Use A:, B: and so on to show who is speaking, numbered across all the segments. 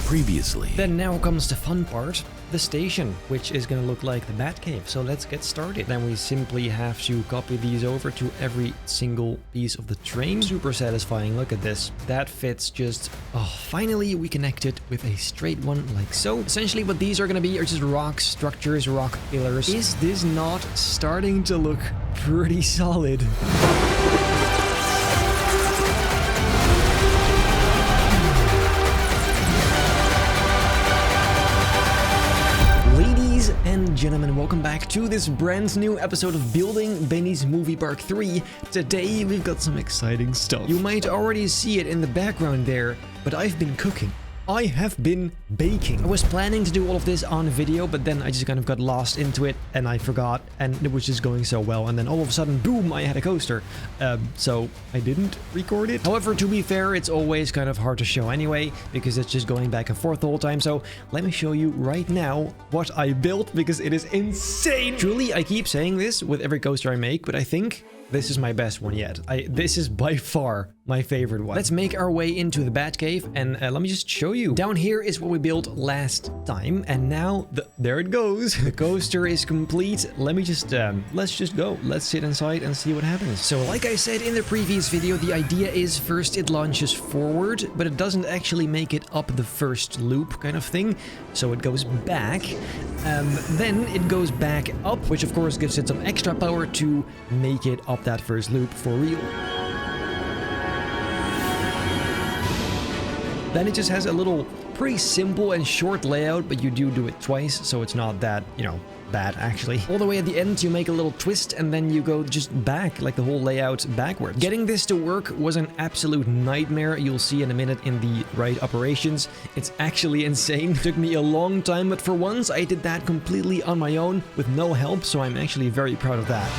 A: Previously.
B: Then now comes the fun part, the station, which is gonna look like the Batcave. So let's get started. Then we simply have to copy these over to every single piece of the train. Super satisfying, look at this. That fits just, oh, finally we connected with a straight one like so. Essentially what these are gonna be are just rock structures, rock pillars. Is this not starting to look pretty solid? And gentlemen, welcome back to this brand new episode of Building Benji's Movie Park 3. Today we've got some exciting stuff. You might already see it in the background there, but I've been cooking. I have been baking. I was planning to do all of this on video, but then I just kind of got lost into it and I forgot, and it was just going so well, and then all of a sudden, boom, I had a coaster. So I didn't record it. However, to be fair, it's always kind of hard to show anyway, because it's just going back and forth the whole time. So let me show you right now what I built, because it is insane. Truly, I keep saying this with every coaster I make, but I think this is my best one yet. This is by far my favorite one. Let's make our way into the Batcave, and let me just show you. Down here is what we built last time, and now there it goes. The coaster is complete. Let me just let's just go. Let's sit inside and see what happens. So like I said in the previous video, the idea is first it launches forward, but it doesn't actually make it up the first loop kind of thing. So it goes back, then it goes back up, which of course gives it some extra power to make it up that first loop for real. Then it just has a little pretty simple and short layout, but you do it twice, so it's not that, you know, bad actually. All the way at the end you make a little twist and then you go just back, like the whole layout backwards. Getting this to work was an absolute nightmare. You'll see in a minute in the right operations. It's actually insane. It took me a long time, but for once I did that completely on my own with no help, so I'm actually very proud of that.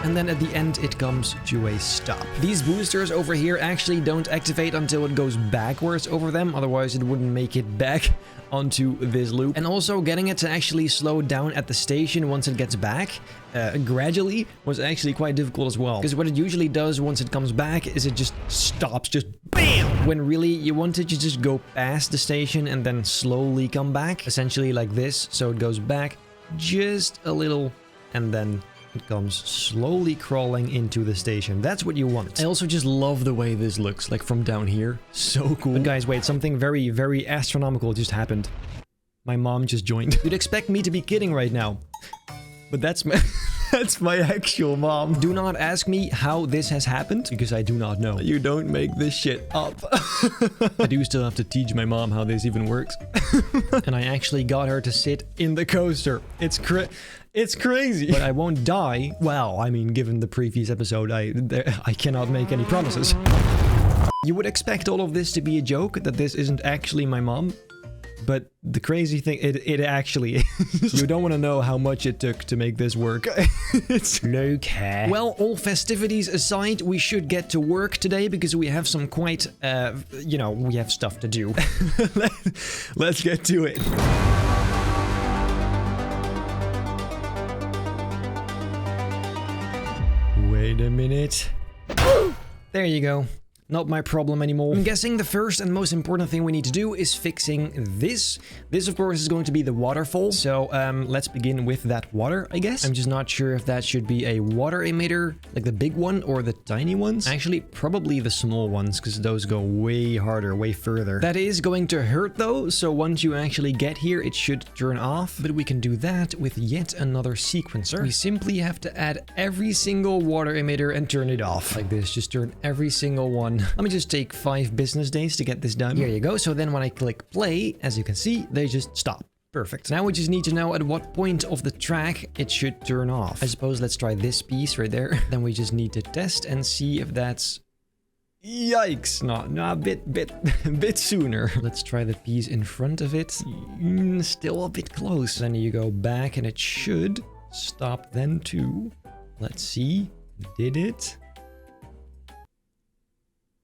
B: And then at the end it comes to a stop. These boosters over here actually don't activate until it goes backwards over them, otherwise it wouldn't make it back onto this loop. And also getting it to actually slow down at the station once it gets back gradually was actually quite difficult as well, because what it usually does once it comes back is it just stops, just BAM! When really you want it to just go past the station and then slowly come back, essentially like this. So it goes back just a little and then it comes slowly crawling into the station. That's what you want. I also just love the way this looks, like from down here. So cool. But guys, wait, something very, very astronomical just happened. My mom just joined. You'd expect me to be kidding right now, but that's my... That's my actual mom. Do not ask me how this has happened, because I do not know. You don't make this shit up. I do still have to teach my mom how this even works. And I actually got her to sit in the coaster. It's crazy. But I won't die. Well, I mean, given the previous episode, I cannot make any promises. You would expect all of this to be a joke, that this isn't actually my mom. But the crazy thing, it actually is. You don't want to know how much it took to make this work. It's no care. Well, all festivities aside, we should get to work today, because we have some quite, you know, we have stuff to do. Let's get to it. Wait a minute. There you go. Not my problem anymore. I'm guessing the first and most important thing we need to do is fixing this. This, of course, is going to be the waterfall. So let's begin with that water, I guess. I'm just not sure if that should be a water emitter, like the big one, or the tiny ones. Actually, probably the small ones, because those go way harder, way further. That is going to hurt, though. So once you actually get here, it should turn off. But we can do that with yet another sequencer. We simply have to add every single water emitter and turn it off. Like this, just turn every single one. Let me just take 5 business days to get this done. Here you go. So then when I click play, as you can see, they just stop. Perfect. Now we just need to know at what point of the track it should turn off. I suppose let's try this piece right there. Then we just need to test and see if that's... Yikes. No, a bit sooner. Let's try the piece in front of it. Still a bit close. Then you go back and it should stop then too. Let's see. Did it?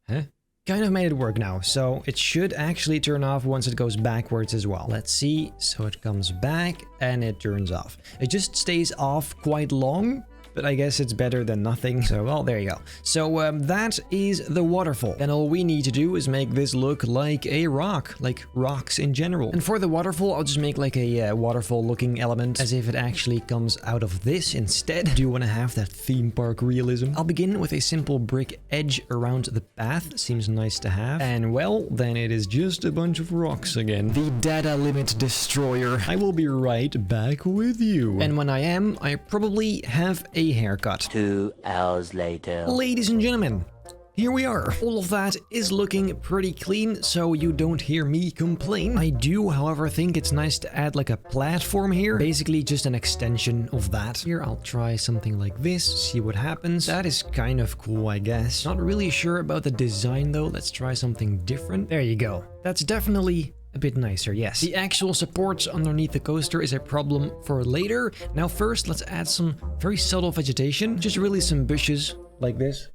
B: Huh? Kind of made it work now, so it should actually turn off once it goes backwards as well. Let's see. So it comes back and it turns off. It just stays off quite long, but I guess it's better than nothing. So, well, there you go. So that is the waterfall. Then all we need to do is make this look like a rock, like rocks in general. And for the waterfall, I'll just make like a waterfall looking element as if it actually comes out of this instead. I do want to have that theme park realism. I'll begin with a simple brick edge around the path. Seems nice to have. And well, then it is just a bunch of rocks again. The data limit destroyer. I will be right back with you. And when I am, I probably have a haircut.
A: 2 hours later.
B: Ladies and gentlemen, here we are. All of that is looking pretty clean, so you don't hear me complain. I do, however, think it's nice to add like a platform here. Basically just an extension of that. Here, I'll try something like this, see what happens. That is kind of cool, I guess. Not really sure about the design though. Let's try something different. There you go. That's definitely a bit nicer, yes. The actual supports underneath the coaster is a problem for later. Now first, let's add some very subtle vegetation. Just really some bushes like this.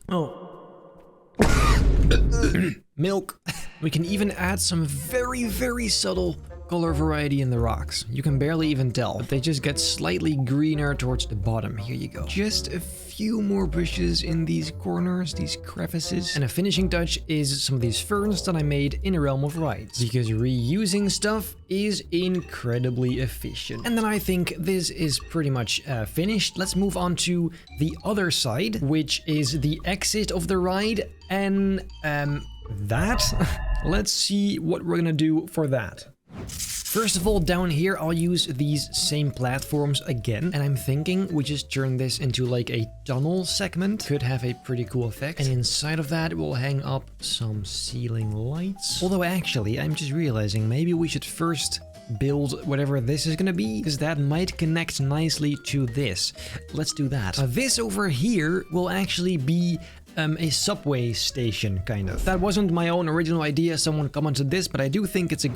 B: Oh. Milk. We can even add some very subtle color variety in the rocks. You can barely even tell. They just get slightly greener towards the bottom. Here you go. Just a few more bushes in these corners, these crevices. And a finishing touch is some of these ferns that I made in a realm of rides. Because reusing stuff is incredibly efficient. And then I think this is pretty much finished. Let's move on to the other side, which is the exit of the ride. And let's see what we're gonna do for that. First of all, down here, I'll use these same platforms again. And I'm thinking we just turn this into like a tunnel segment. Could have a pretty cool effect. And inside of that, we'll hang up some ceiling lights. Although actually, I'm just realizing maybe we should first build whatever this is gonna be, because that might connect nicely to this. Let's do that. This over here will actually be a subway station, kind of. That wasn't my own original idea. Someone commented this, but I do think it's a...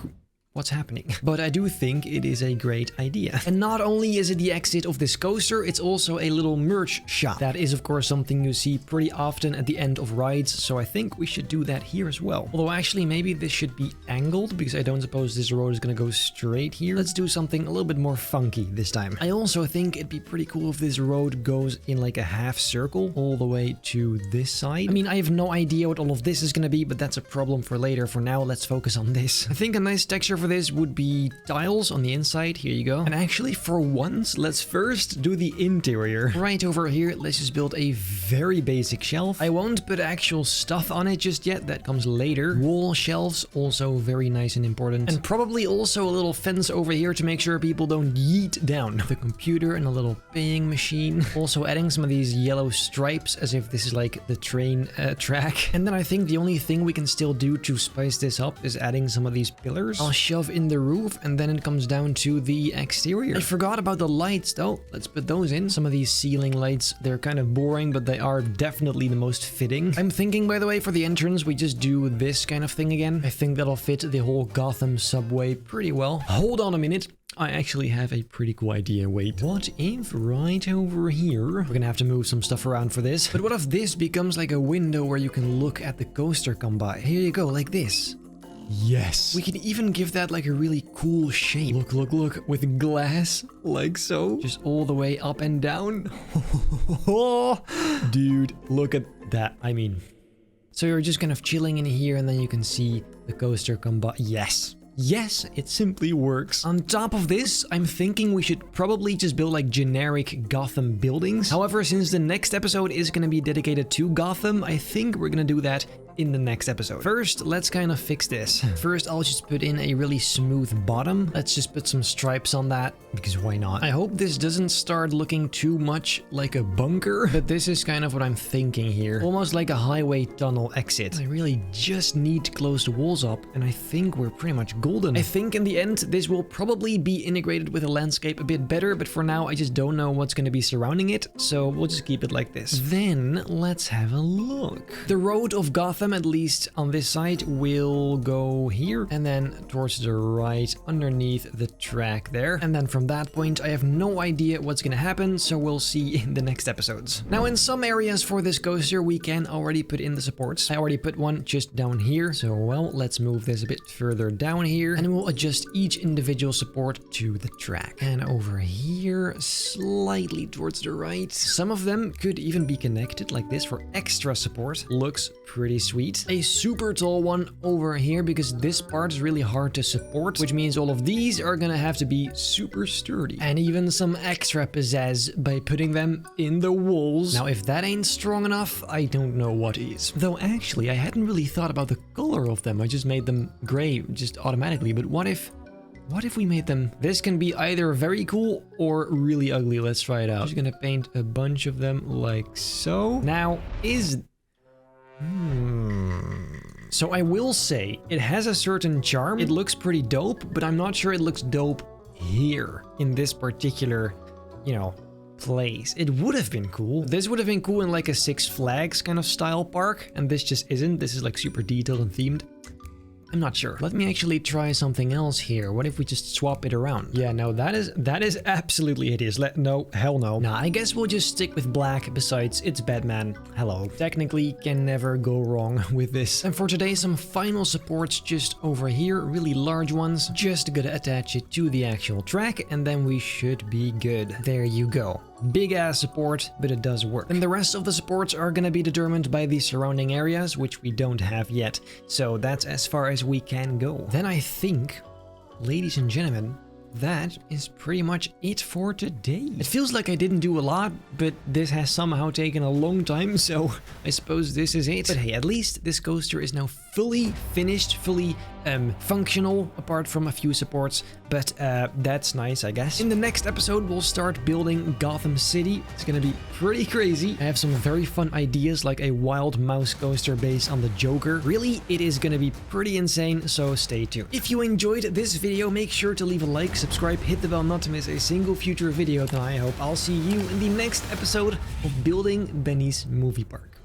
B: What's happening? But I do think it is a great idea. And not only is it the exit of this coaster, it's also a little merch shop. That is, of course, something you see pretty often at the end of rides, so I think we should do that here as well. Although actually, maybe this should be angled, because I don't suppose this road is gonna go straight here. Let's do something a little bit more funky this time. I also think it'd be pretty cool if this road goes in like a half circle all the way to this side. I mean, I have no idea what all of this is gonna be, but that's a problem for later. For now, let's focus on this. I think a nice texture for this would be tiles on the inside. Here you go. And actually, for once, let's first do the interior. Right over here, let's just build a very basic shelf. I won't put actual stuff on it just yet. That comes later. Wall shelves, also very nice and important. And probably also a little fence over here to make sure people don't yeet down. The computer and a little paying machine. Also adding some of these yellow stripes as if this is like the train track. And then I think the only thing we can still do to spice this up is adding some of these pillars. I'll shove in the roof, and then it comes down to the exterior. I forgot about the lights though. Let's put those in. Some of these ceiling lights, they're kind of boring, but they are definitely the most fitting. I'm thinking, by the way, for the entrance, we just do this kind of thing again. I think that'll fit the whole Gotham subway pretty well. Hold on a minute. I actually have a pretty cool idea. Wait, what if right over here, we're gonna have to move some stuff around for this, but what if this becomes like a window where you can look at the coaster come by? Here you go, like this. Yes. We can even give that like a really cool shape. Look, with glass, like so. Just all the way up and down. Dude, look at that. I mean, so you're just kind of chilling in here and then you can see the coaster come by. Yes. Yes, it simply works. On top of this, I'm thinking we should probably just build like generic Gotham buildings. However, since the next episode is going to be dedicated to Gotham, I think we're going to do that in the next episode. First, let's kind of fix this. First, I'll just put in a really smooth bottom. Let's just put some stripes on that, because why not? I hope this doesn't start looking too much like a bunker, but this is kind of what I'm thinking here. Almost like a highway tunnel exit. I really just need to close the walls up, and I think we're pretty much golden. I think in the end, this will probably be integrated with the landscape a bit better, but for now, I just don't know what's going to be surrounding it, so we'll just keep it like this. Then, let's have a look. The road of Gotham Gotham, at least on this side, will go here and then towards the right underneath the track there. And then from that point, I have no idea what's gonna happen, so we'll see in the next episodes. Now, in some areas for this coaster, we can already put in the supports. I already put one just down here. So, well, let's move this a bit further down here and we'll adjust each individual support to the track. And over here, slightly towards the right. Some of them could even be connected like this for extra support. Looks pretty sweet. A super tall one over here because this part is really hard to support, which means all of these are gonna have to be super sturdy. And even some extra pizzazz by putting them in the walls. Now, if that ain't strong enough, I don't know what is. Though actually, I hadn't really thought about the color of them. I just made them gray just automatically. But what if we made them... This can be either very cool or really ugly. Let's try it out. I'm just gonna paint a bunch of them like so. Now, So I will say, it has a certain charm. It looks pretty dope, but I'm not sure it looks dope here in this particular, you know, place. It would have been cool. This would have been cool in like a Six Flags kind of style park, and this just isn't. This is like super detailed and themed. I'm not sure. Let me actually try something else here. What if we just swap it around? Yeah, no, that is absolutely hideous. No, hell no. Nah, I guess we'll just stick with black. Besides, it's Batman. Hello. Technically, can never go wrong with this. And for today, some final supports just over here. Really large ones. Just gotta attach it to the actual track, and then we should be good. There you go. Big ass support, but it does work. And the rest of the supports are gonna be determined by the surrounding areas, which we don't have yet. So that's as far as we can go. Then I think, ladies and gentlemen, that is pretty much it for today. It feels like I didn't do a lot, but this has somehow taken a long time, so I suppose this is it. But hey, at least this coaster is now fully finished, fully functional, apart from a few supports, but that's nice, I guess. In the next episode, we'll start building Gotham City. It's gonna be pretty crazy. I have some very fun ideas, like a wild mouse coaster based on the Joker. Really, it is gonna be pretty insane, so stay tuned. If you enjoyed this video, make sure to leave a like, subscribe, hit the bell not to miss a single future video, and I hope I'll see you in the next episode of Building Benny's Movie Park.